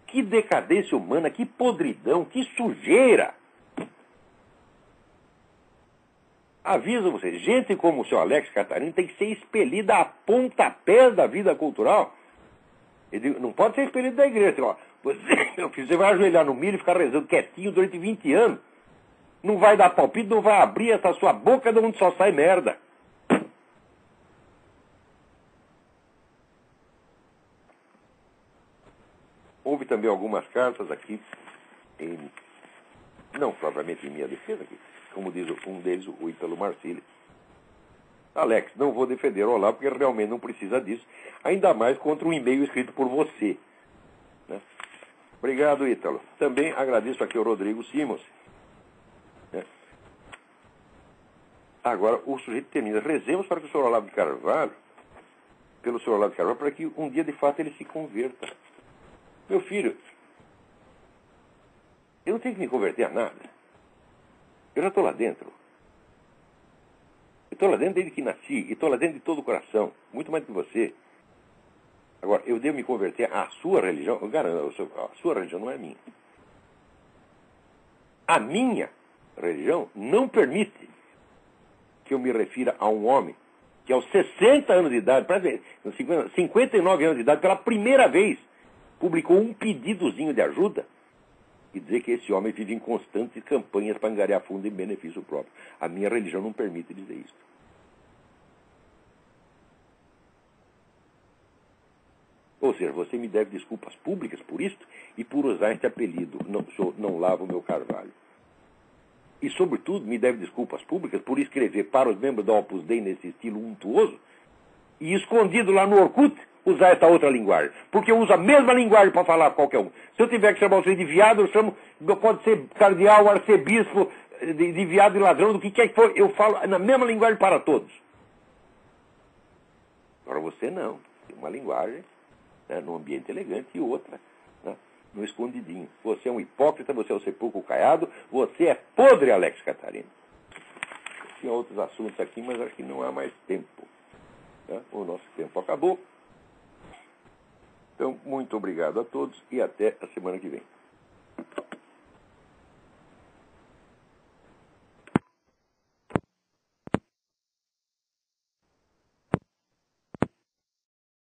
Speaker 1: Que decadência humana, que podridão, que sujeira. Aviso você, gente como o seu Alex Catarino tem que ser expelida a pontapés da vida cultural. Ele não pode ser expelido da igreja. Ó, você vai ajoelhar no milho e ficar rezando quietinho durante 20 anos. Não vai dar palpite, não vai abrir essa sua boca de onde só sai merda. Houve também algumas cartas aqui, não propriamente em minha defesa, aqui, como diz um deles, o Ítalo Marcílio. Alex, não vou defender o Olavo, porque realmente não precisa disso, ainda mais contra um e-mail escrito por você. Né? Obrigado, Ítalo. Também agradeço aqui ao Rodrigo Simons. Né? Agora, o sujeito termina. Rezemos para que o senhor Olavo de Carvalho, pelo senhor Olavo de Carvalho, para que um dia, de fato, ele se converta. Meu filho, eu não tenho que me converter a nada. Eu já estou lá dentro. Eu estou lá dentro desde que nasci. E estou lá dentro de todo o coração. Muito mais do que você. Agora, eu devo me converter à sua religião? Eu garanto, a sua religião não é minha. A minha religião não permite que eu me refira a um homem que aos 60 anos de idade, 59 anos de idade, pela primeira vez, publicou um pedidozinho de ajuda e dizer que esse homem vive em constantes campanhas para angariar fundo em benefício próprio. A minha religião não permite dizer isso. Ou seja, você me deve desculpas públicas por isto e por usar este apelido, não lavo meu Carvalho. E, sobretudo, me deve desculpas públicas por escrever para os membros da Opus Dei nesse estilo untuoso e, escondido lá no Orkut, usar essa outra linguagem. Porque eu uso a mesma linguagem para falar qualquer um. Se eu tiver que chamar você de viado, eu chamo, pode ser cardeal, arcebispo, de viado e ladrão, do que quer que for, eu falo na mesma linguagem para todos. Para você não. Tem uma linguagem, né, num ambiente elegante e outra, né, no escondidinho. Você é um hipócrita, você é um sepulcro caiado, você é podre, Alex Catarino. Tinha outros assuntos aqui, mas acho que não há mais tempo. Né? O nosso tempo acabou. Então, muito obrigado a todos e até a semana que vem.